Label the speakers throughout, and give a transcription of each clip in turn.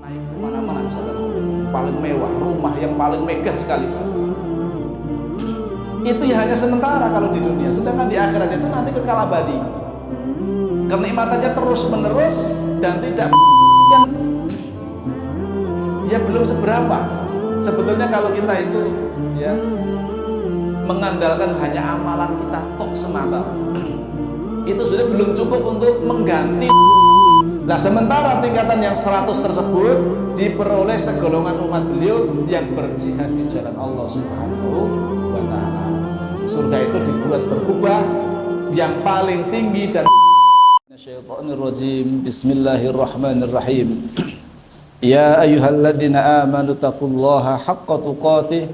Speaker 1: naik kemana-mana misalkan paling mewah, rumah yang paling megah sekali Pak. Itu ya hanya sementara kalau di dunia, sedangkan di akhirat itu nanti kekal abadi. Kenikmatannya terus menerus dan tidak ya belum seberapa. Sebetulnya kalau kita itu ya mengandalkan hanya amalan kita tok semata, itu sebenarnya belum cukup untuk mengganti. Nah sementara tingkatan yang 100 tersebut diperoleh segolongan umat beliau yang berjihad di jalan Allah Subhanahu wa ta'ala. Surga itu dibuat berubah yang paling tinggi dan Syaitanirrajim. Bismillahirrahmanirrahim. Ya ayyuhalladzina amanu taqullaha haqqa tuqatih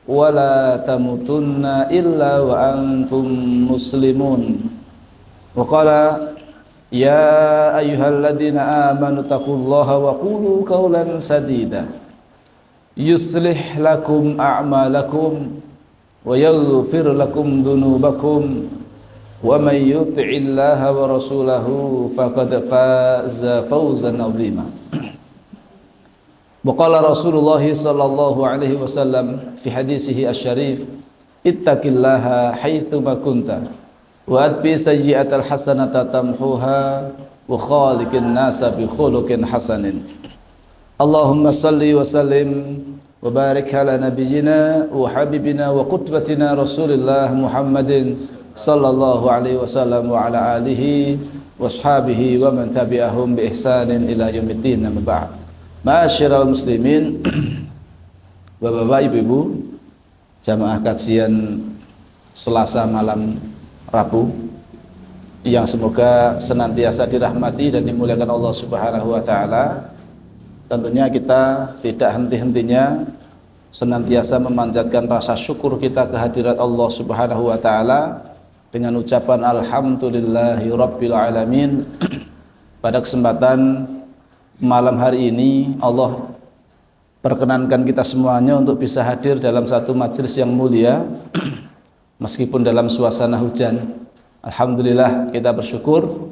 Speaker 1: wa la tamutunna illa wa antum muslimun. Wa qala ya ayyuhalladzina amanu taqullaha wa qulu qawlan sadida yuslih lakum a'malakum wa yaghfir lakum dhunubakum wa may yuti'illaha wa rasulahu faqad faza fawzan 'azima. Wa qala Rasulullah sallallahu alaihi wasallam fi hadisihi asy-syarif ittaqillaha haitsu ma kunta wa atbi sayyi'atal hasanata tamhuha wa khaliqin nasa bi khuluqin hasanin. Allahumma salli wa sallim wa barik ala nabiyyina wa habibina wa qudwatina Rasulillah Muhammadin sallallahu alaihi wasallam wa ala alihi wa ashabihi wa man tabi'ahum bi ihsanin ila yaumiddin. Amma ba'd. Ma'asyiral muslimin, Bapak-bapak, Ibu-ibu, jamaah kajian Selasa malam Rabu yang semoga senantiasa dirahmati dan dimuliakan Allah Subhanahu wa taala. Tentunya kita tidak henti-hentinya senantiasa memanjatkan rasa syukur kita kehadirat Allah Subhanahu wa taala dengan ucapan alhamdulillahi rabbil alamin. Pada kesempatan malam hari ini Allah perkenankan kita semuanya untuk bisa hadir dalam satu majelis yang mulia meskipun dalam suasana hujan. Alhamdulillah kita bersyukur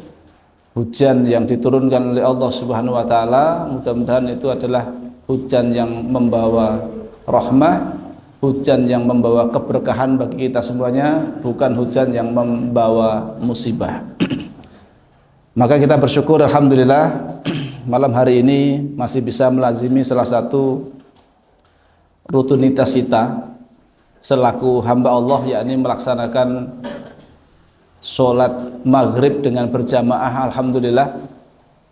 Speaker 1: hujan yang diturunkan oleh Allah Subhanahu wa taala mudah-mudahan itu adalah hujan yang membawa rahmah, hujan yang membawa keberkahan bagi kita semuanya, bukan hujan yang membawa musibah. Maka kita bersyukur alhamdulillah malam hari ini masih bisa melazimi salah satu rutinitas kita selaku hamba Allah, yakni melaksanakan sholat maghrib dengan berjamaah alhamdulillah,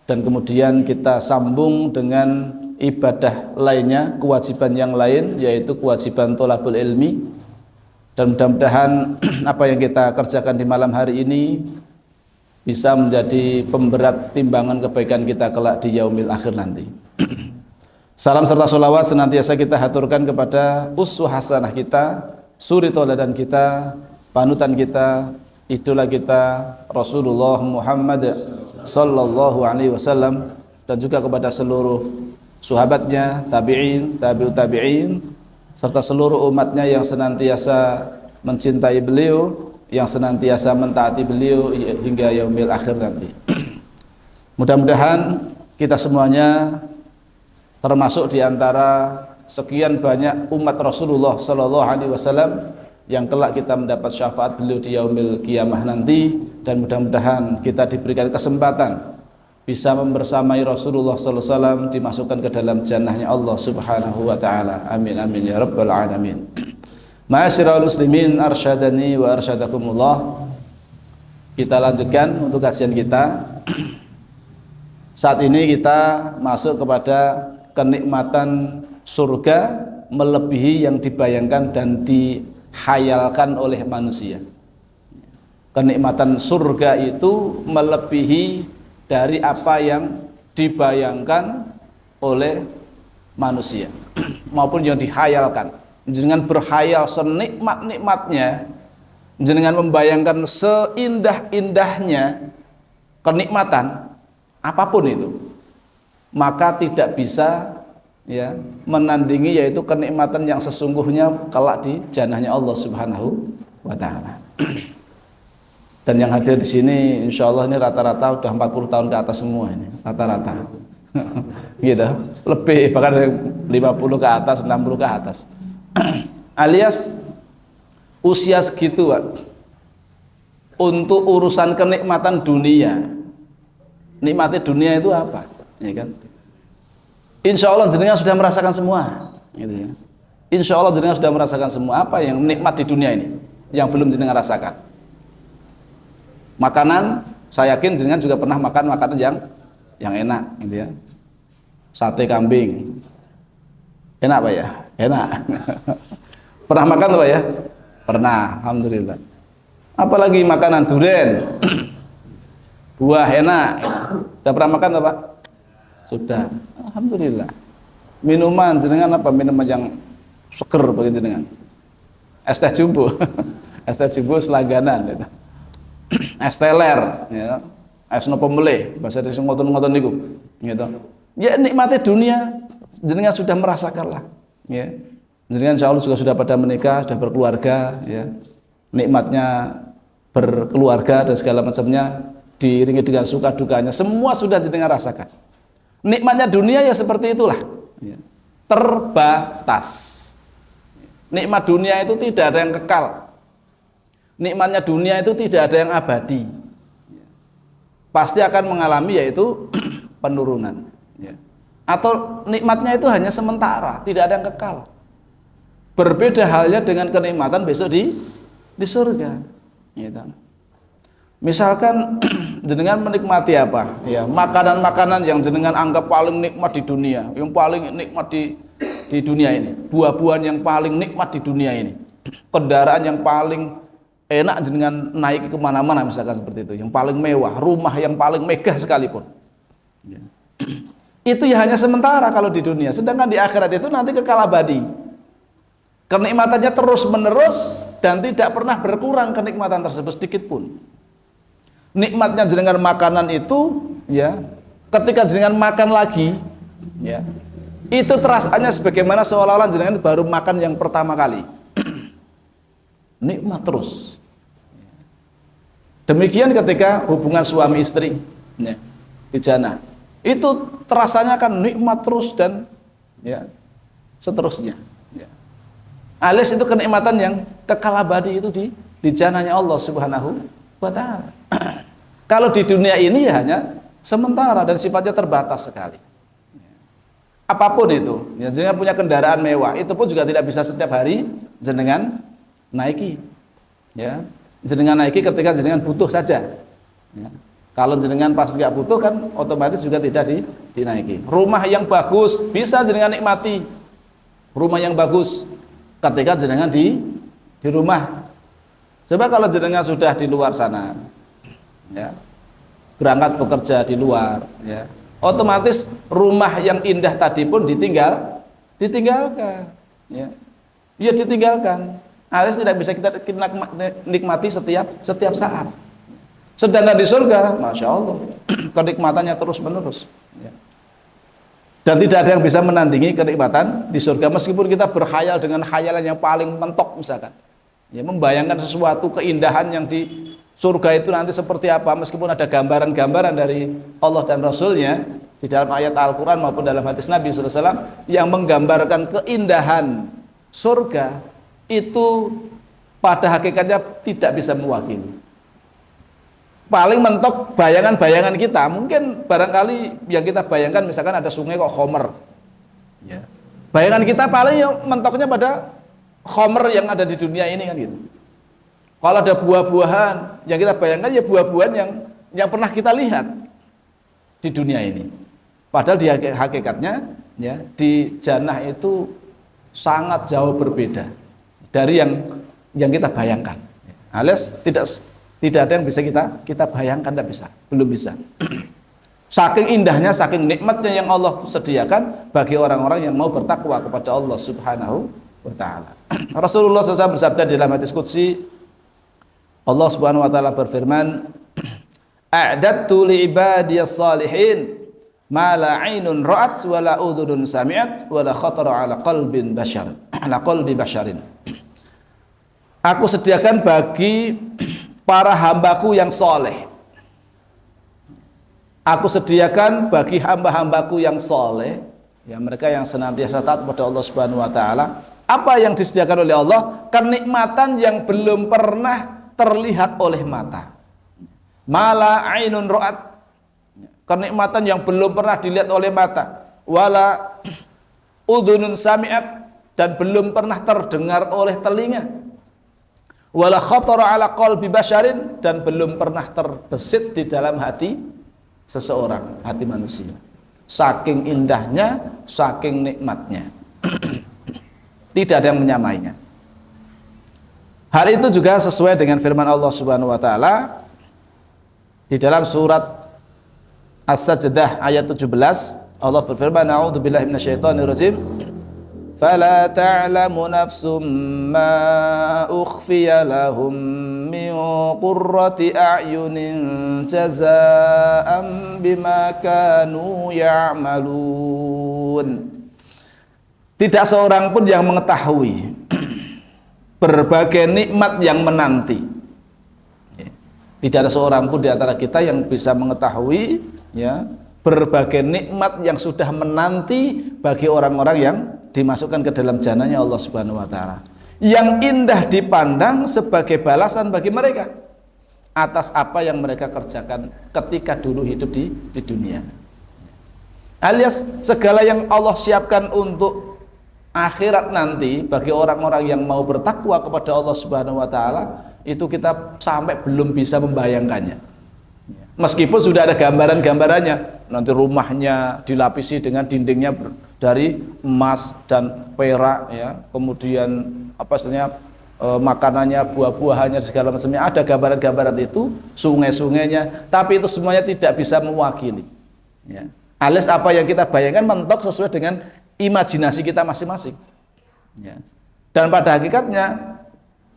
Speaker 1: dan kemudian kita sambung dengan ibadah lainnya, kewajiban yang lain, yaitu kewajiban thalabul ilmi. Dan mudah-mudahan apa yang kita kerjakan di malam hari ini bisa menjadi pemberat timbangan kebaikan kita kelak di yaumil akhir nanti. Salam serta sholawat senantiasa kita haturkan kepada uswah hasanah kita, suri tauladan kita, panutan kita, idola kita Rasulullah Muhammad sallallahu alaihi wasallam, dan juga kepada seluruh sahabatnya, tabi'in, tabi'ut tabi'in, serta seluruh umatnya yang senantiasa mencintai beliau, yang senantiasa mentaati beliau hingga yaumil akhir nanti. Mudah-mudahan kita semuanya termasuk di antara sekian banyak umat Rasulullah sallallahu alaihi wasallam yang kelak kita mendapat syafaat beliau di yaumil qiyamah nanti, dan mudah-mudahan kita diberikan kesempatan bisa membersamai Rasulullah sallallahu alaihi wasallam dimasukkan ke dalam jannahnya Allah Subhanahu wa taala. Amin amin ya rabbal alamin. Ma'asyiral muslimin arsyadani wa arsyadakumullah. Kita lanjutkan untuk kajian kita. Saat ini kita masuk kepada kenikmatan surga melebihi yang dibayangkan dan dihayalkan oleh manusia. Kenikmatan surga itu melebihi dari apa yang dibayangkan oleh manusia maupun yang dihayalkan. Dengan berhayal senikmat-nikmatnya, dengan membayangkan seindah-indahnya kenikmatan apapun itu, maka tidak bisa ya menandingi yaitu kenikmatan yang sesungguhnya kelak di jannahnya Allah Subhanahu wa taala. Dan yang hadir di sini insya Allah ini rata-rata udah 40 tahun ke atas semua ini, rata-rata. Gitu. Lebih bahkan 50 ke atas, 60 ke atas. Alias usia segitu, Pak, untuk urusan kenikmatan dunia. Nikmati dunia itu apa? Ya kan? Insya Allah jenengan sudah merasakan semua, gitu ya. Insya Allah jenengan sudah merasakan semua. Apa yang nikmat di dunia ini yang belum jenengan rasakan? Makanan, saya yakin jenengan juga pernah makan makanan yang enak, gitu ya. Sate kambing, enak Pak ya? Enak. Pernah makan Pak ya? Pernah, alhamdulillah. Apalagi makanan durian, buah enak. Sudah pernah makan Pak? Sudah, alhamdulillah. Minuman jenengan apa? Minuman yang seger bagi jenengan? Es teh jumbo, es teh jumbo selangganan, gitu. Es teler, ya. Es nopo meleh, bahasa desa ngoten-ngoten niku, gitu. Ya nikmati dunia, jenengan sudah merasakan lah, ya. Jenengan insya Allah juga sudah pada menikah, sudah berkeluarga, ya. Nikmatnya berkeluarga dan segala macamnya diiringi dengan suka dukanya, semua sudah jenengan rasakan. Nikmatnya dunia ya seperti itulah, ya. Terbatas. Nikmat dunia itu tidak ada yang kekal. Nikmatnya dunia itu tidak ada yang abadi. Pasti akan mengalami yaitu penurunan, ya. Atau nikmatnya itu hanya sementara, tidak ada yang kekal. Berbeda halnya dengan kenikmatan besok di surga, gitu. Misalkan jenengan menikmati apa? Ya, makanan-makanan yang jenengan anggap paling nikmat di dunia, yang paling nikmat di dunia ini, buah-buahan yang paling nikmat di dunia ini, kendaraan yang paling enak jenengan naik kemana-mana, misalkan seperti itu, yang paling mewah, rumah yang paling megah sekalipun, ya. Itu ya hanya sementara kalau di dunia, sedangkan di akhirat itu nanti kekal abadi. Kenikmatannya terus menerus dan tidak pernah berkurang kenikmatan tersebut sedikit pun. Nikmatnya jenengan makanan itu, ya, ketika jenengan makan lagi, ya, itu terasanya sebagaimana seolah-olah jenengan baru makan yang pertama kali. Nikmat terus. Demikian ketika hubungan suami istri, ya, di jannah, itu terasanya kan nikmat terus dan, ya, seterusnya, ya. Alias itu kenikmatan yang kekal abadi itu di jannahnya Allah Subhanahu wa ta'ala. Kalau di dunia ini ya hanya sementara dan sifatnya terbatas sekali. Apapun itu, ya, jenengan punya kendaraan mewah, itu pun juga tidak bisa setiap hari jenengan naiki, ya. Jenengan naiki ketika jenengan butuh saja, ya. Kalau jenengan pas nggak butuh kan otomatis juga tidak dinaiki. Rumah yang bagus bisa jenengan nikmati, rumah yang bagus ketika jenengan di rumah. Coba kalau jenengan sudah di luar sana, ya, berangkat bekerja di luar, ya, otomatis rumah yang indah tadi pun ditinggalkan, ya, ya ditinggalkan. Alias tidak bisa kita nikmati setiap saat. Sedangkan di surga, masya Allah, kenikmatannya terus menerus, ya. Dan tidak ada yang bisa menandingi kenikmatan di surga, meskipun kita berkhayal dengan khayalan yang paling mentok, misalkan, ya, membayangkan sesuatu keindahan yang di surga itu nanti seperti apa, meskipun ada gambaran-gambaran dari Allah dan Rasulnya di dalam ayat Al-Quran maupun dalam hadis Nabi SAW yang menggambarkan keindahan surga, itu pada hakikatnya tidak bisa mewakili. Paling mentok bayangan-bayangan kita, mungkin barangkali yang kita bayangkan misalkan ada sungai kok Khomer, ya. Bayangan kita paling yang mentoknya pada Khomer yang ada di dunia ini kan, gitu. Kalau ada buah-buahan yang kita bayangkan ya buah-buahan yang pernah kita lihat di dunia ini. Padahal di hakikatnya, ya, di jannah itu sangat jauh berbeda dari yang kita bayangkan. Alias tidak ada yang bisa kita bayangkan, tidak bisa, belum bisa. Saking indahnya, saking nikmatnya yang Allah sediakan bagi orang-orang yang mau bertakwa kepada Allah Subhanahu wa ta'ala. Rasulullah SAW bersabda di dalam hadis qudsi, Allah Subhanahu wa ta'ala berfirman, a'dattu li ibadiyas salihin ma la 'ainun ra'at wa la udhunun sami'at wa la khatara 'ala qalbi basharin. Aku sediakan bagi para hambaku yang soleh Aku sediakan bagi hamba-hambaku yang soleh, ya mereka yang senantiasa taat kepada Allah Subhanahu wa taala. Apa yang disediakan oleh Allah? Kenikmatan yang belum pernah terlihat oleh mata. Mala ainun ra'at, kenikmatan yang belum pernah dilihat oleh mata. Wala udhunun sami'at, dan belum pernah terdengar oleh telinga. Wala khatara ala qalbi basyarin, dan belum pernah terbesit di dalam hati seseorang, hati manusia. Saking indahnya, saking nikmatnya. Tidak ada yang menyamainya. Hal itu juga sesuai dengan firman Allah Subhanahu wa taala di dalam surat As-Sajdah ayat 17. Allah berfirman, a'udzubillahi minasyaitonirrajim. Fala ta'lamu nafsum ma ukhfiya lahum min qurrati a'yunin jazaa'an bima kanu ya'malun. Tidak seorang pun yang mengetahui berbagai nikmat yang menanti. Tidak ada seorang pun di antara kita yang bisa mengetahui ya berbagai nikmat yang sudah menanti bagi orang-orang yang dimasukkan ke dalam jannahnya Allah Subhanahu wa taala. Yang indah dipandang sebagai balasan bagi mereka atas apa yang mereka kerjakan ketika dulu hidup di dunia. Alias segala yang Allah siapkan untuk akhirat nanti bagi orang-orang yang mau bertakwa kepada Allah Subhanahu wa taala, itu kita sampai belum bisa membayangkannya. Meskipun sudah ada gambaran-gambarannya, nanti rumahnya dilapisi dengan dindingnya dari emas dan perak ya, kemudian apa istilahnya makanannya, buah-buahannya segala macamnya, ada gambaran-gambaran itu, sungai-sungainya, tapi itu semuanya tidak bisa mewakili ya. Alias apa yang kita bayangkan mentok sesuai dengan imajinasi kita masing-masing ya. Dan pada hakikatnya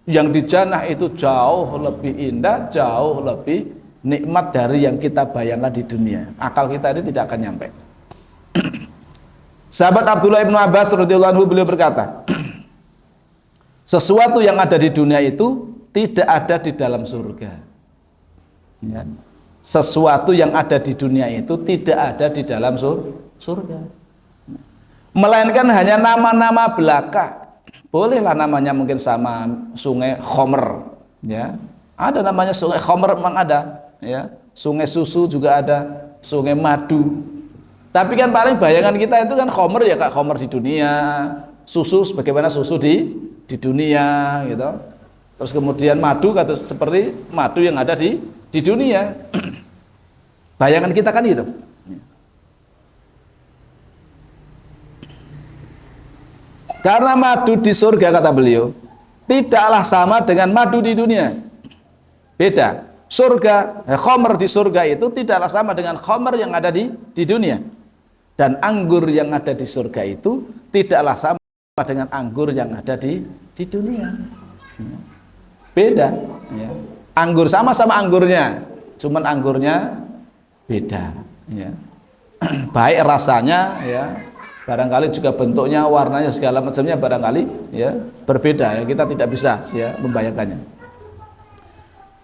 Speaker 1: yang di jannah itu jauh lebih indah, jauh lebih nikmat dari yang kita bayangkan di dunia. Akal kita ini tidak akan nyampe. Sahabat Abdullah bin Abbas radhiyallahu anhu, beliau berkata, sesuatu yang ada di dunia itu tidak ada di dalam surga ya. Sesuatu yang ada di dunia itu tidak ada di dalam surga, melainkan hanya nama-nama belaka. Bolehlah namanya mungkin sama sungai Khomer ya, ada namanya sungai Khomer, memang ada ya. Sungai susu juga ada, sungai madu. Tapi kan paling bayangan kita itu kan Khomer ya, Kak, Khomer di dunia, susu sebagaimana susu di dunia gitu. Terus kemudian madu kata seperti madu yang ada di dunia. Bayangan kita kan itu. Karena madu di surga, kata beliau, tidaklah sama dengan madu di dunia. Beda. Surga, khomer di surga itu tidaklah sama dengan khomer yang ada di dunia. Dan anggur yang ada di surga itu tidaklah sama dengan anggur yang ada di dunia. Beda. Ya. Anggur sama-sama anggurnya, cuman anggurnya beda. Ya. Baik rasanya, ya. Barangkali juga bentuknya, warnanya segala macamnya barangkali ya berbeda ya, kita tidak bisa ya membayangkannya.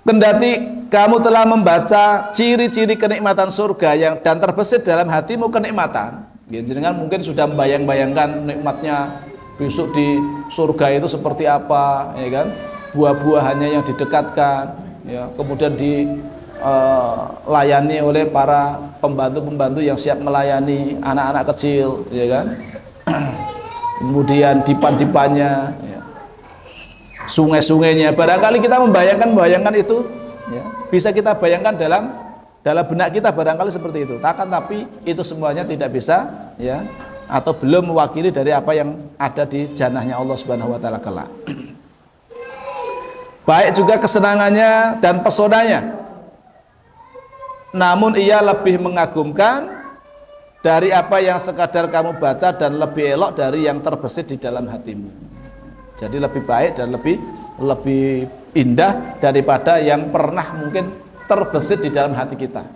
Speaker 1: Kendati kamu telah membaca ciri-ciri kenikmatan surga yang dan terbesit dalam hatimu kenikmatan, ya, jangan mungkin sudah membayang-bayangkan nikmatnya besok di surga itu seperti apa, ya kan? Buah-buahannya yang didekatkan, ya, kemudian layani oleh para pembantu-pembantu yang siap melayani anak-anak kecil, ya kan? Kemudian dipan-dipannya, ya. Sungai-sungainya, barangkali kita membayangkan itu, ya, bisa kita bayangkan dalam benak kita barangkali seperti itu. Tapi itu semuanya tidak bisa, ya, atau belum mewakili dari apa yang ada di jannahnya Allah Subhanahu wa taala kelak. Baik juga kesenangannya dan pesonanya, namun ia lebih mengagumkan dari apa yang sekadar kamu baca dan lebih elok dari yang terbesit di dalam hatimu. Jadi lebih baik dan lebih indah daripada yang pernah mungkin terbesit di dalam hati kita.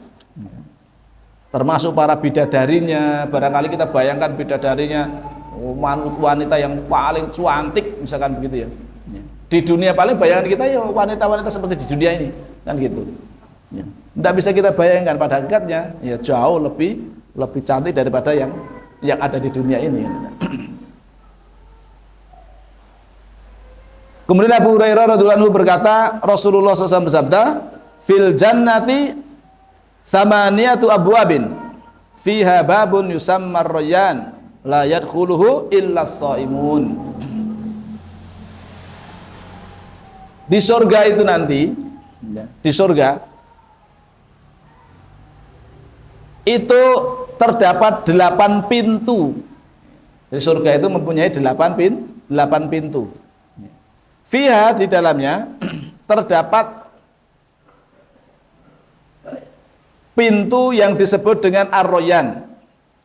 Speaker 1: Termasuk para bidadarinya, barangkali kita bayangkan bidadarinya wanita yang paling cantik misalkan begitu ya. Di dunia paling bayangan kita ya wanita-wanita seperti di dunia ini kan gitu. Ya. Tidak bisa kita bayangkan, pada hakikatnya ya jauh lebih cantik daripada yang ada di dunia ini. Kemudian Abu Hurairah radhiyallahu anhu berkata, Rasulullah SAW bersabda, fil jannati samaniyatu abwabin fiha babun yusammar rayyan la yadkhuluhu illa shaimun. Di surga itu nanti, di surga itu terdapat 8 pintu. Di surga itu mempunyai 8 pintu. Fiha, di dalamnya terdapat pintu yang disebut dengan ar-rayyan.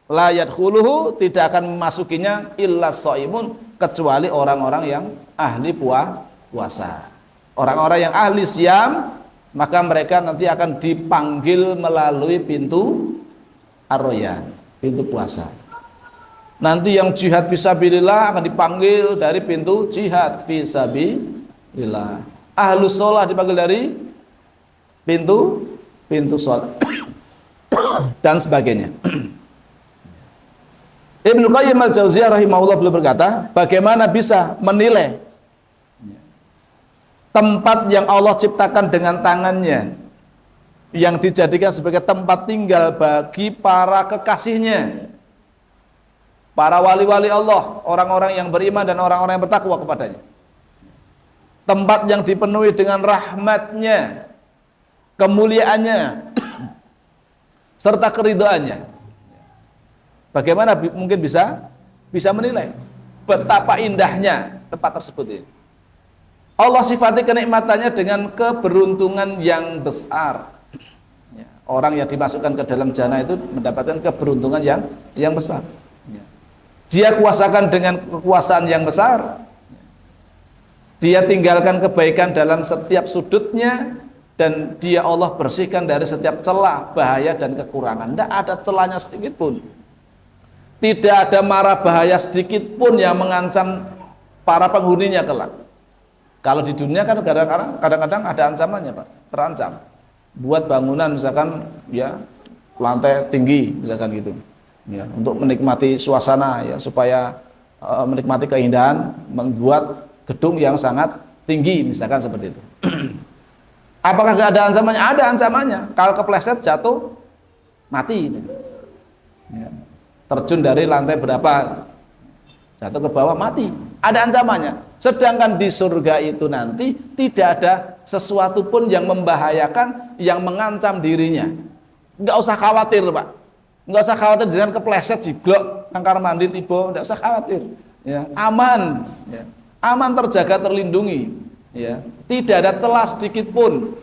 Speaker 1: La yadkhuluhu, tidak akan memasukinya illa shaimun, kecuali orang-orang yang ahli puasa. Orang-orang yang ahli siam, maka mereka nanti akan dipanggil melalui pintu ar-rayyan, pintu puasa. Nanti yang jihad fisabilillah akan dipanggil dari pintu jihad fisabilillah. Ahlus sholat dipanggil dari pintu sholat dan sebagainya. Ibnu Qayyim al-Jauziyah rahimahullah beliau berkata, bagaimana bisa menilai tempat yang Allah ciptakan dengan tangannya, yang dijadikan sebagai tempat tinggal bagi para kekasihnya, para wali-wali Allah, orang-orang yang beriman dan orang-orang yang bertakwa kepadanya. Tempat yang dipenuhi dengan rahmatnya, kemuliaannya, serta keridhaannya. Bagaimana mungkin bisa menilai betapa indahnya tempat tersebut ini? Allah sifati kenikmatannya dengan keberuntungan yang besar. Orang yang dimasukkan ke dalam jannah itu mendapatkan keberuntungan yang besar. Dia kuasakan dengan kekuasaan yang besar. Dia tinggalkan kebaikan dalam setiap sudutnya, dan dia Allah bersihkan dari setiap celah, bahaya dan kekurangan. Tidak ada celahnya sedikit pun. Tidak ada mara bahaya sedikit pun yang mengancam para penghuninya kelak. Kalau di dunia kan kadang-kadang ada ancamannya, Pak, terancam. Buat bangunan misalkan ya lantai tinggi misalkan gitu. Ya, untuk menikmati suasana ya, supaya menikmati keindahan, membuat gedung yang sangat tinggi misalkan seperti itu. Apakah nggak ada ancamannya? Ada ancamannya. Kalau kepleset jatuh mati. Ya. Terjun dari lantai berapa, jatuh ke bawah mati. Ada ancamannya. Sedangkan di surga itu nanti tidak ada sesuatu pun yang membahayakan, yang mengancam dirinya. Nggak usah khawatir, Pak. Nggak usah khawatir dengan kepleset jiblok nang kamar mandi tiba, nggak usah khawatir. Ya, aman. Ya. Aman, terjaga, terlindungi. Ya. Tidak ada celah sedikit pun.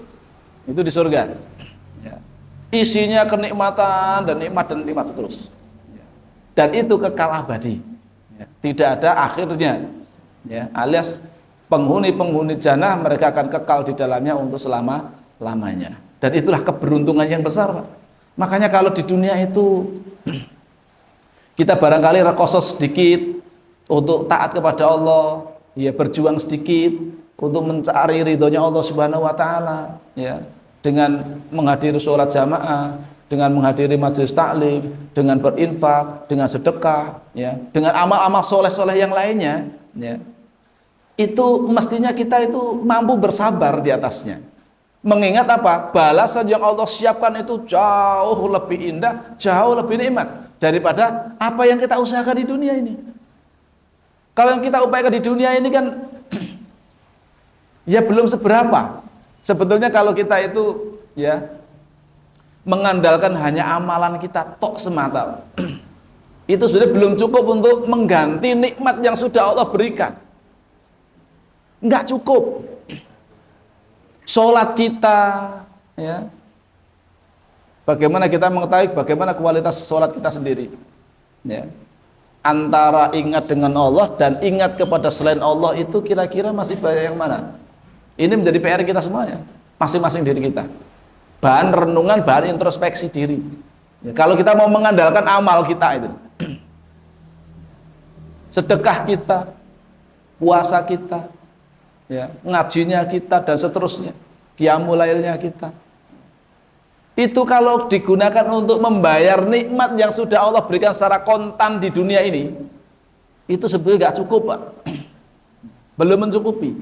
Speaker 1: Itu di surga. Ya. Isinya kenikmatan dan nikmat terus. Ya. Dan itu kekal abadi. Ya. Tidak ada akhirnya. Ya, alias penghuni jannah mereka akan kekal di dalamnya untuk selama-lamanya. Dan itulah keberuntungan yang besar, Pak. Makanya kalau di dunia itu kita barangkali rekoso sedikit untuk taat kepada Allah, ya berjuang sedikit untuk mencari ridhonya Allah Subhanahu wa taala, ya, dengan menghadiri sholat jamaah, dengan menghadiri majelis taklim, dengan berinfak, dengan sedekah, ya, dengan amal-amal soleh-soleh yang lainnya, ya. Itu mestinya kita itu mampu bersabar di atasnya. Mengingat apa? Balasan yang Allah siapkan itu jauh lebih indah, jauh lebih nikmat daripada apa yang kita usahakan di dunia ini. Kalau yang kita upayakan di dunia ini kan ya belum seberapa. Sebetulnya kalau kita itu ya mengandalkan hanya amalan kita tok semata, itu sebenarnya belum cukup untuk mengganti nikmat yang sudah Allah berikan. Enggak cukup. Sholat kita, ya, bagaimana kita mengetahui bagaimana kualitas sholat kita sendiri, ya, antara ingat dengan Allah dan ingat kepada selain Allah itu kira-kira masih banyak yang mana? Ini menjadi PR kita semuanya, masing-masing diri kita. Bahan renungan, bahan introspeksi diri. Ya, kalau kita mau mengandalkan amal kita itu, sedekah kita, puasa kita, ya, ngajinya kita dan seterusnya, qiyamul lailnya kita, Itu kalau digunakan untuk membayar nikmat yang sudah Allah berikan secara kontan di dunia ini, itu sebetulnya nggak cukup, Pak. Belum mencukupi.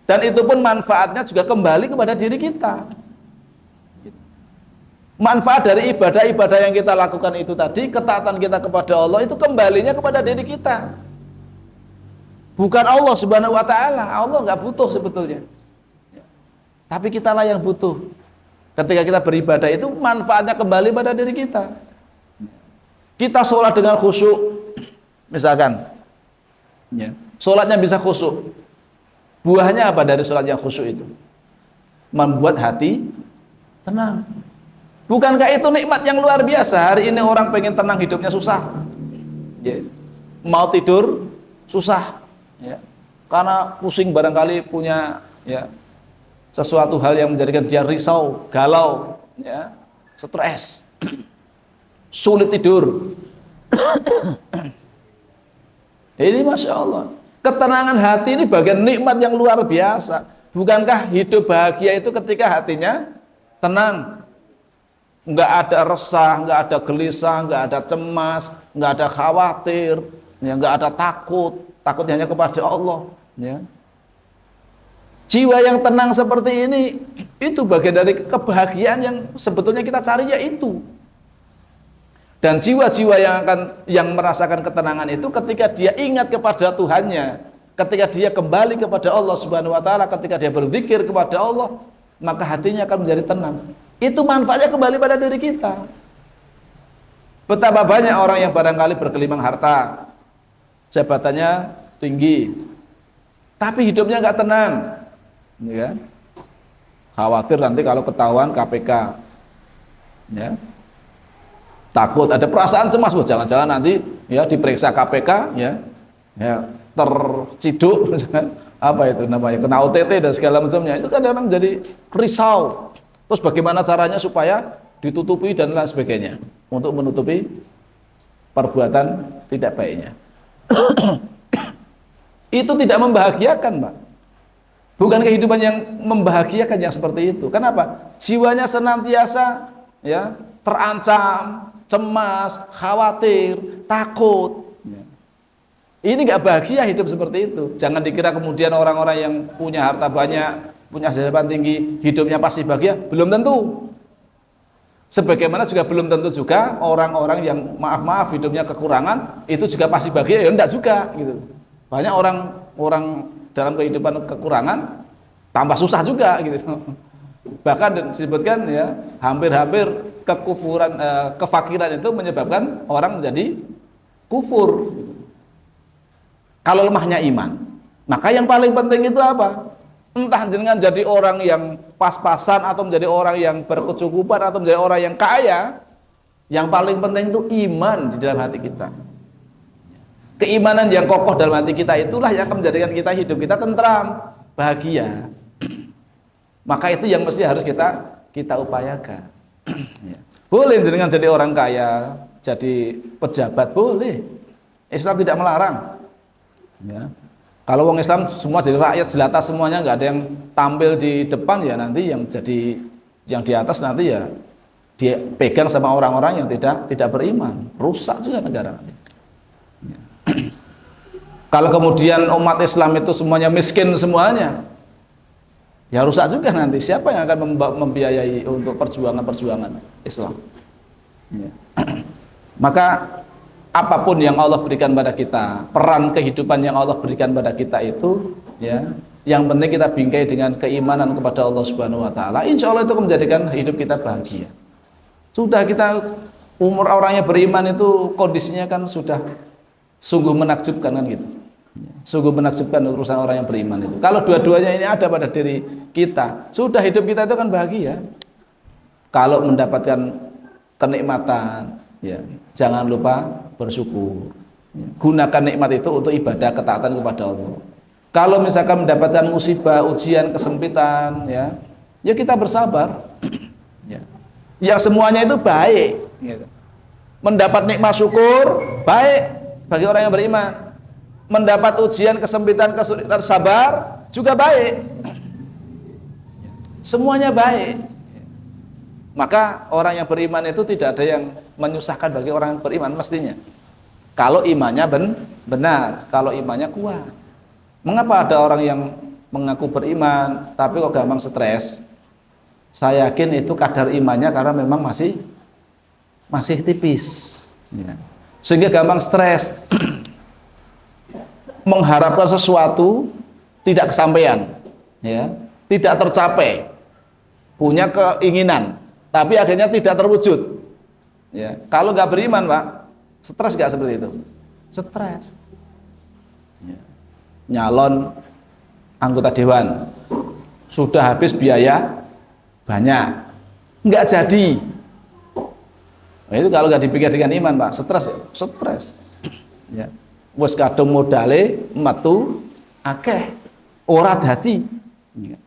Speaker 1: Dan itu pun manfaatnya juga kembali kepada diri kita. Manfaat dari ibadah-ibadah yang kita lakukan itu tadi, ketaatan kita kepada Allah itu kembalinya kepada diri kita. Bukan Allah Subhanahu wa taala. Allah nggak butuh sebetulnya. Tapi kitalah yang butuh. Ketika kita beribadah itu manfaatnya kembali pada diri kita. Kita sholat dengan khusyuk, misalkan, ya, sholatnya bisa khusyuk. Buahnya apa dari sholat yang khusyuk itu? Membuat hati tenang. Bukankah itu nikmat yang luar biasa? Hari ini orang pengen tenang, hidupnya susah, ya. Mau tidur susah, ya. Karena pusing, barangkali punya, ya, sesuatu hal yang menjadikan dia risau, galau, ya, stres, sulit tidur. Ini Masya Allah, ketenangan hati ini bagian nikmat yang luar biasa. Bukankah hidup bahagia itu ketika hatinya tenang, nggak ada resah, nggak ada gelisah, nggak ada cemas, nggak ada khawatir, ya, nggak ada takutnya hanya kepada Allah, ya. Jiwa yang tenang seperti ini, itu bagian dari kebahagiaan yang sebetulnya kita cari, yaitu. Dan jiwa-jiwa yang merasakan ketenangan itu ketika dia ingat kepada Tuhannya, ketika dia kembali kepada Allah Subhanahu wa taala, ketika dia berzikir kepada Allah, maka hatinya akan menjadi tenang. Itu manfaatnya kembali pada diri kita. Betapa banyak orang yang barangkali bergelimang harta, jabatannya tinggi, tapi hidupnya nggak tenang, ya. Khawatir nanti kalau ketahuan KPK, ya. Takut, ada perasaan cemas, jangan-jangan nanti, ya, diperiksa KPK, ya, ya, terciduk, misalkan, apa itu namanya, kena OTT dan segala macamnya. Itu kan orang jadi risau. Terus bagaimana caranya supaya ditutupi dan lain sebagainya, untuk menutupi perbuatan tidak baiknya. Itu tidak membahagiakan, Pak. Bukan kehidupan yang membahagiakan yang seperti itu. Kenapa? Jiwanya senantiasa, ya, terancam, cemas, khawatir, takut. Ini nggak bahagia hidup seperti itu. Jangan dikira kemudian orang-orang yang punya harta banyak, punya jabatan tinggi, hidupnya pasti bahagia. Belum tentu. Sebagaimana juga belum tentu juga orang-orang yang maaf-maaf hidupnya kekurangan, itu juga pasti bahagia. Ya enggak juga, gitu. Banyak orang dalam kehidupan kekurangan tambah susah juga, gitu. Bahkan disebutkan, ya, hampir-hampir kekufuran, kefakiran itu menyebabkan orang menjadi kufur. Kalau lemahnya iman, maka yang paling penting itu apa? Entah jenengan jadi orang yang pas-pasan atau menjadi orang yang berkecukupan atau menjadi orang yang kaya, yang paling penting itu iman di dalam hati kita. Keimanan yang kokoh dalam hati kita itulah yang akan menjadikan hidup kita tentram, bahagia. Maka itu yang mesti harus kita upayakan. Boleh jenengan jadi orang kaya, jadi pejabat, boleh. Islam tidak melarang. Ya. Kalau orang Islam semua jadi rakyat jelata semuanya, nggak ada yang tampil di depan, ya nanti yang jadi yang di atas nanti ya dia pegang sama orang-orang yang tidak beriman, rusak juga negara nanti. Ya. Kalau kemudian umat Islam itu semuanya miskin semuanya, ya rusak juga nanti. Siapa yang akan membiayai untuk perjuangan Islam? Ya. Maka apapun yang Allah berikan pada kita, peran kehidupan yang Allah berikan pada kita itu, ya, yang penting kita bingkai dengan keimanan kepada Allah Subhanahu wa taala. Insya Allah itu menjadikan hidup kita bahagia. Sudah kita umur orangnya beriman itu kondisinya kan sudah sungguh menakjubkan kan gitu. Sungguh menakjubkan urusan orang yang beriman itu. Kalau dua-duanya ini ada pada diri kita, sudah hidup kita itu kan bahagia. Kalau mendapatkan kenikmatan, ya, jangan lupa bersyukur. Gunakan nikmat itu untuk ibadah ketaatan kepada Allah. Kalau misalkan mendapatkan musibah, ujian, kesempitan, ya, ya kita bersabar. Ya. Yang semuanya itu baik. Gitu. Mendapat nikmat syukur baik bagi orang yang beriman. Mendapat ujian, kesempitan, kesulitan, sabar juga baik. semuanya baik. Maka orang yang beriman itu tidak ada yang menyusahkan bagi orang yang beriman mestinya. Kalau imannya benar, kalau imannya kuat. Mengapa ada orang yang mengaku beriman tapi kok gampang stres? Saya yakin itu kadar imannya karena memang masih tipis. Ya. Sehingga gampang stres, mengharapkan sesuatu tidak kesampaian, ya, tidak tercapai, punya keinginan, tapi akhirnya tidak terwujud. Ya. Kalau nggak beriman, Pak, stres nggak seperti itu? Stres. Ya. Nyalon anggota dewan, sudah habis biaya banyak, nggak jadi. Nah, itu kalau nggak dipikir dengan iman, Pak, stres, stres. Ya. Wes kadung modale metu akeh ora dadi. Ya.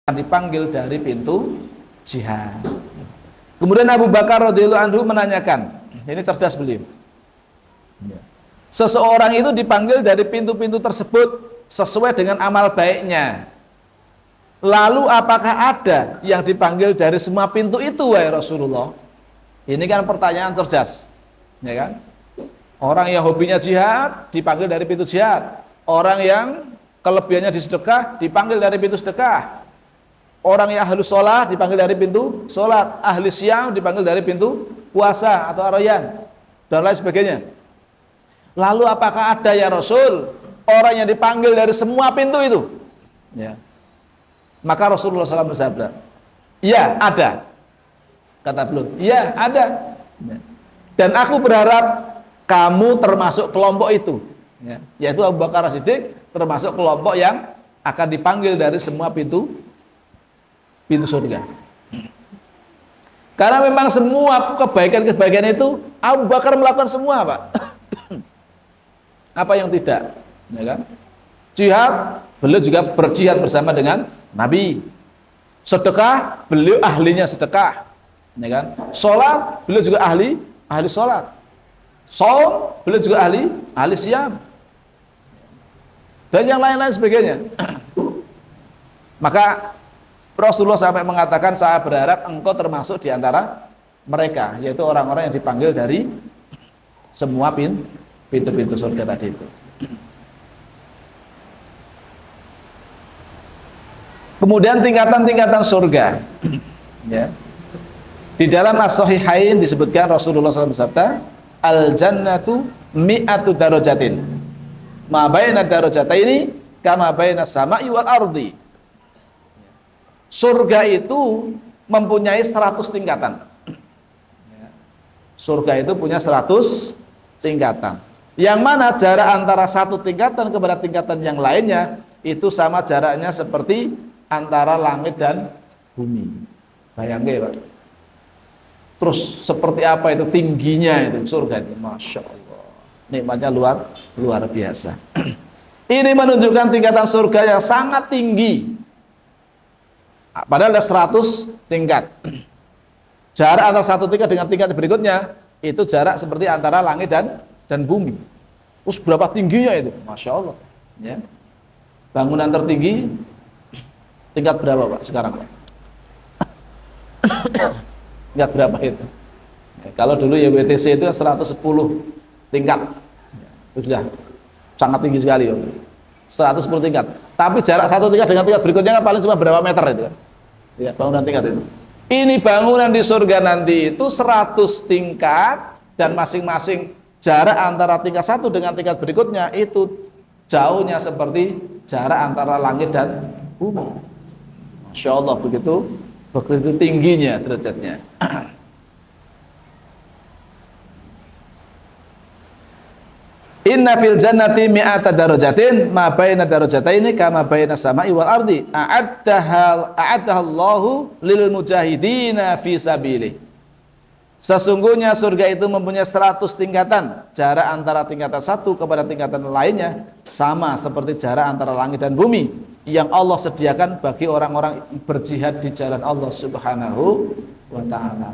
Speaker 1: dipanggil dari pintu jihad. Kemudian Abu Bakar radhiyallahu anhu menanyakan, ini cerdas beliau. Seseorang itu dipanggil dari pintu-pintu tersebut sesuai dengan amal baiknya. Lalu apakah ada yang dipanggil dari semua pintu itu, wahai Rasulullah? Ini kan pertanyaan cerdas, ya kan? Orang yang hobinya jihad dipanggil dari pintu jihad. Orang yang kelebihannya di sedekah dipanggil dari pintu sedekah. Orang yang ahli sholat dipanggil dari pintu sholat. Ahli siam dipanggil dari pintu puasa atau arayan dan lain sebagainya. Lalu apakah ada ya Rasul orang yang dipanggil dari semua pintu itu? Ya. Maka Rasulullah SAW bersabda, ya ada. Kata beliau, ya ada. Ya. Dan aku berharap kamu termasuk kelompok itu, ya. Yaitu Abu Bakar As-Siddiq termasuk kelompok yang akan dipanggil dari semua pintu surga. Karena memang semua kebaikan-kebaikan itu Abu Bakar melakukan semua, Pak. Apa yang tidak, ya kan? Jihad, beliau juga berjihad bersama dengan Nabi. Sedekah, beliau ahlinya sedekah, ya kan? Salat, beliau juga ahli salat. Saum, beliau juga ahli siam. Dan yang lain-lain sebagainya. Maka Rasulullah sampai mengatakan, saya berharap engkau termasuk di antara mereka, yaitu orang-orang yang dipanggil dari semua pintu-pintu surga tadi itu. Kemudian tingkatan-tingkatan surga, ya. Di dalam As-Sahihain disebutkan Rasulullah SAW bersabda, al-jannatu mi'atu darajatin, ma baina darajataini kama baina sama'i wal ardi. Surga itu mempunyai 100 tingkatan. Surga itu punya 100 tingkatan. Yang mana jarak antara satu tingkatan kepada tingkatan yang lainnya itu sama jaraknya seperti antara langit dan bumi. Bayangin, Pak. Terus seperti apa itu tingginya itu surga itu, masya Allah. Nikmatnya luar biasa. Ini menunjukkan tingkatan surga yang sangat tinggi. Padahal ada 100 tingkat. Jarak antara satu tingkat dengan tingkat berikutnya itu jarak seperti antara langit dan bumi. Terus berapa tingginya itu? Masya Allah. Ya. Bangunan tertinggi tingkat berapa, Pak, sekarang, Pak? Tingkat berapa itu? Ya, kalau dulu ya WTC itu 110 tingkat. Ya, itu sudah sangat tinggi sekali. Ya. 110 tingkat. Tapi jarak satu tingkat dengan tingkat berikutnya kan paling cuma berapa meter itu kan? Ya, bangunan tingkat itu. Ini bangunan di surga nanti itu 100 tingkat dan masing-masing jarak antara tingkat satu dengan tingkat berikutnya itu jauhnya seperti jarak antara langit dan bumi. Masya Allah, begitu tingginya derajatnya. Inna fil jannati mi'ata darajatin ma baina darajataini kama baina sama'i wal ardi a'addahallahu lil mujahidina fi sabilih. Sesungguhnya surga itu mempunyai 100 tingkatan. Jarak antara tingkatan satu kepada tingkatan lainnya sama seperti jarak antara langit dan bumi yang Allah sediakan bagi orang-orang berjihad di jalan Allah Subhanahu wa ta'ala.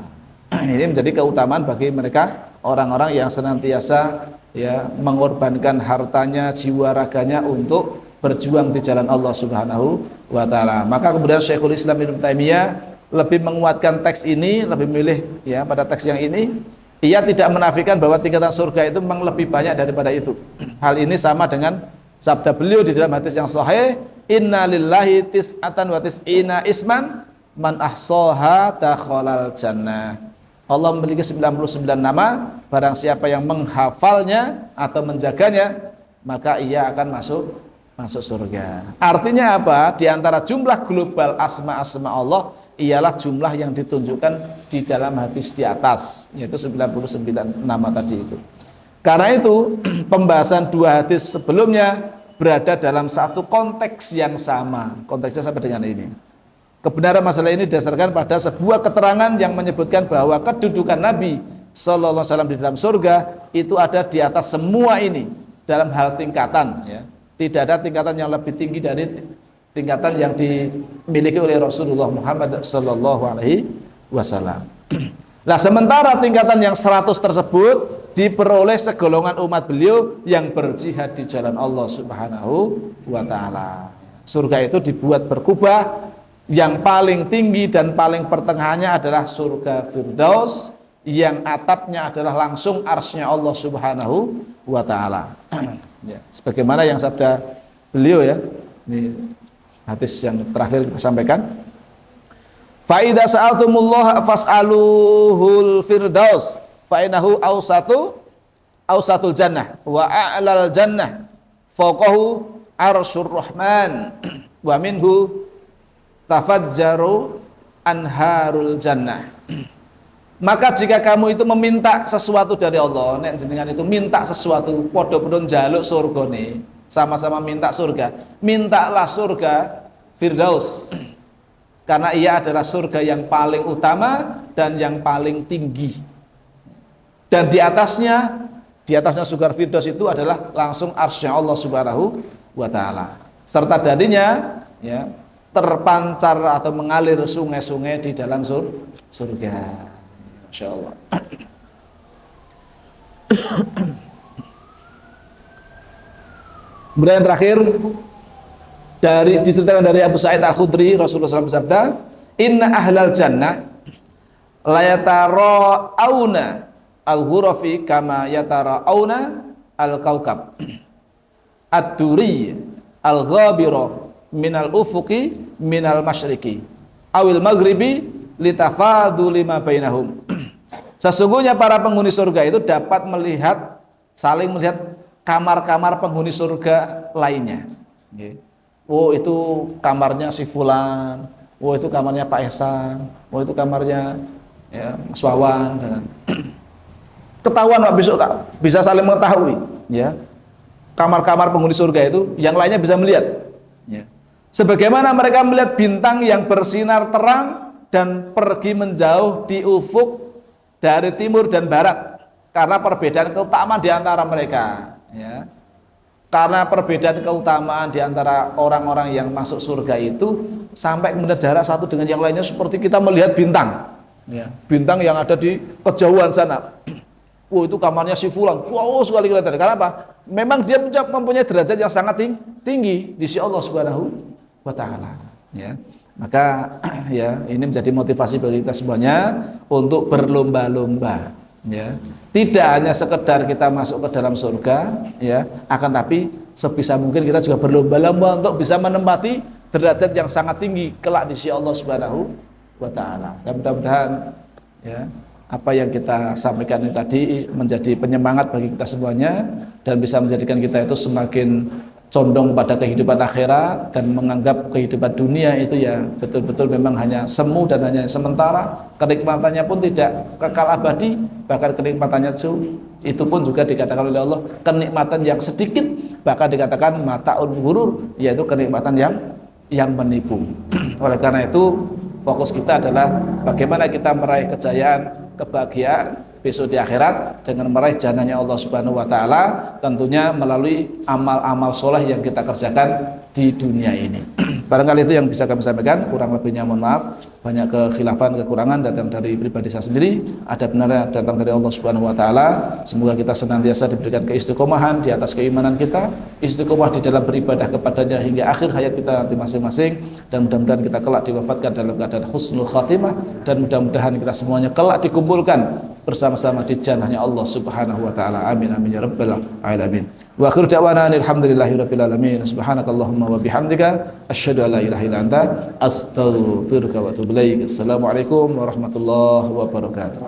Speaker 1: Ini menjadi keutamaan bagi mereka orang-orang yang senantiasa ya mengorbankan hartanya, jiwa raganya untuk berjuang di jalan Allah Subhanahu wa ta'ala. Maka kemudian Syekhul Islam Ibnu Taimiyah lebih menguatkan teks ini, lebih memilih ya pada teks yang ini. Ia tidak menafikan bahwa tingkatan surga itu memang lebih banyak daripada itu. Hal ini sama dengan sabda beliau di dalam hadis yang sahih, inna lillahi tis'atan wa tis'ina isman man ahsaha dakhalal jannah. Allah memiliki 99 nama, barang siapa yang menghafalnya atau menjaganya, maka ia akan masuk surga. Artinya apa? Di antara jumlah global asma-asma Allah ialah jumlah yang ditunjukkan di dalam hadis di atas, yaitu 99 nama tadi itu. Karena itu, pembahasan dua hadis sebelumnya berada dalam satu konteks yang sama. Konteksnya sama dengan ini. Kebenaran masalah ini didasarkan pada sebuah keterangan yang menyebutkan bahwa kedudukan Nabi Sallallahu Alaihi Wasallam di dalam surga itu ada di atas semua ini dalam hal tingkatan. Ya. Tidak ada tingkatan yang lebih tinggi dari tingkatan yang dimiliki oleh Rasulullah Muhammad sallallahu alaihi wasallam. Nah, sementara tingkatan yang 100 tersebut diperoleh segolongan umat beliau yang berjihad di jalan Allah Subhanahu wa taala. Surga itu dibuat berkubah, yang paling tinggi dan paling pertengahannya adalah surga Firdaus, yang atapnya adalah langsung arsy-Nya Allah Subhanahu wa taala. Ya, sebagaimana yang sabda beliau ya. Ini hadis yang terakhir kita sampaikan. Fa idza sa'altumullah fas'aluhul firdaus fa innahu awsatul jannah wa a'lal jannah fawqahu arsyur rahman wa minhu tafajjaru anharul jannah. Maka jika kamu itu meminta sesuatu dari Allah, nek jenengan itu minta sesuatu, padha-padha njaluk surgane, sama-sama minta surga, mintalah surga Firdaus. Karena ia adalah surga yang paling utama dan yang paling tinggi. Dan di atasnya surga Firdaus itu adalah langsung arsy-Nya Allah Subhanahu wa taala. Serta darinya ya, terpancar atau mengalir sungai-sungai di dalam surga. Insyaallah. Kemudian yang terakhir diceritakan dari Abu Sa'id Al-Khudri, Rasulullah SAW bersabda, "Inna ahlal jannah la yatara'auna al-ghurafi kama yatara'auna al-kaukab ad-duri al-ghabira minal ufuqi minal masyriqi awil maghribi litafaduli ma bainahum." Sesungguhnya para penghuni surga itu dapat saling melihat kamar-kamar penghuni surga lainnya. Oh, itu kamarnya si fulan, oh itu kamarnya Pak Ehsan, oh itu kamarnya ya Mas Wawan, dan ketahuan Pak, besok bisa saling mengetahui ya. Kamar-kamar penghuni surga itu yang lainnya bisa melihat ya. Sebagaimana mereka melihat bintang yang bersinar terang dan pergi menjauh di ufuk dari timur dan barat, karena perbedaan keutamaan di antara mereka ya. Karena perbedaan keutamaan di antara orang-orang yang masuk surga itu sampai kemudian jarak satu dengan yang lainnya seperti kita melihat bintang ya. Bintang yang ada di kejauhan sana. Oh, itu kamarnya si fulan, jauh sekali kelihatan. Karena apa? Memang dia mempunyai derajat yang sangat tinggi di sisi Allah Subhanahu wa taala ya. Maka ya, ini menjadi motivasi bagi kita semuanya untuk berlomba-lomba ya. Tidak hanya sekedar kita masuk ke dalam surga ya, akan tapi sebisa mungkin kita juga berlomba-lomba untuk bisa menempati derajat yang sangat tinggi kelak di sisi Allah Subhanahu wa taala. Dan mudah-mudahan ya, apa yang kita sampaikan ini tadi menjadi penyemangat bagi kita semuanya dan bisa menjadikan kita itu semakin condong pada kehidupan akhirat dan menganggap kehidupan dunia itu ya betul-betul memang hanya semu dan hanya sementara, kenikmatannya pun tidak kekal abadi, bahkan kenikmatannya itu pun juga dikatakan oleh Allah kenikmatan yang sedikit, bahkan dikatakan mataun ghurur, yaitu kenikmatan yang menipu. Oleh karena itu fokus kita adalah bagaimana kita meraih kejayaan, kebahagiaan besok di akhirat dengan meraih jannahnya Allah Subhanahu wa taala, tentunya melalui amal-amal soleh yang kita kerjakan di dunia ini. Barangkali itu yang bisa kami sampaikan, kurang lebihnya mohon maaf. Banyak kekhilafan, kekurangan datang dari pribadi saya sendiri, ada benarnya datang dari Allah Subhanahu wa taala. Semoga kita senantiasa diberikan keistiqomahan di atas keimanan kita, istiqomah di dalam beribadah kepadanya hingga akhir hayat kita nanti masing-masing, dan mudah-mudahan kita kelak diwafatkan dalam keadaan husnul khatimah, dan mudah-mudahan kita semuanya kelak dikumpulkan bersama-sama di jannahnya Allah Subhanahu wa taala. Amin amin ya rabbal alamin. Wa akhiru da'wana alhamdulillahirabbil alamin. Subhanakallahumma wa bihamdika asyhadu an la ilaha illa anta astaghfiruka wa atubu ilaik. Assalamualaikum warahmatullahi wabarakatuh.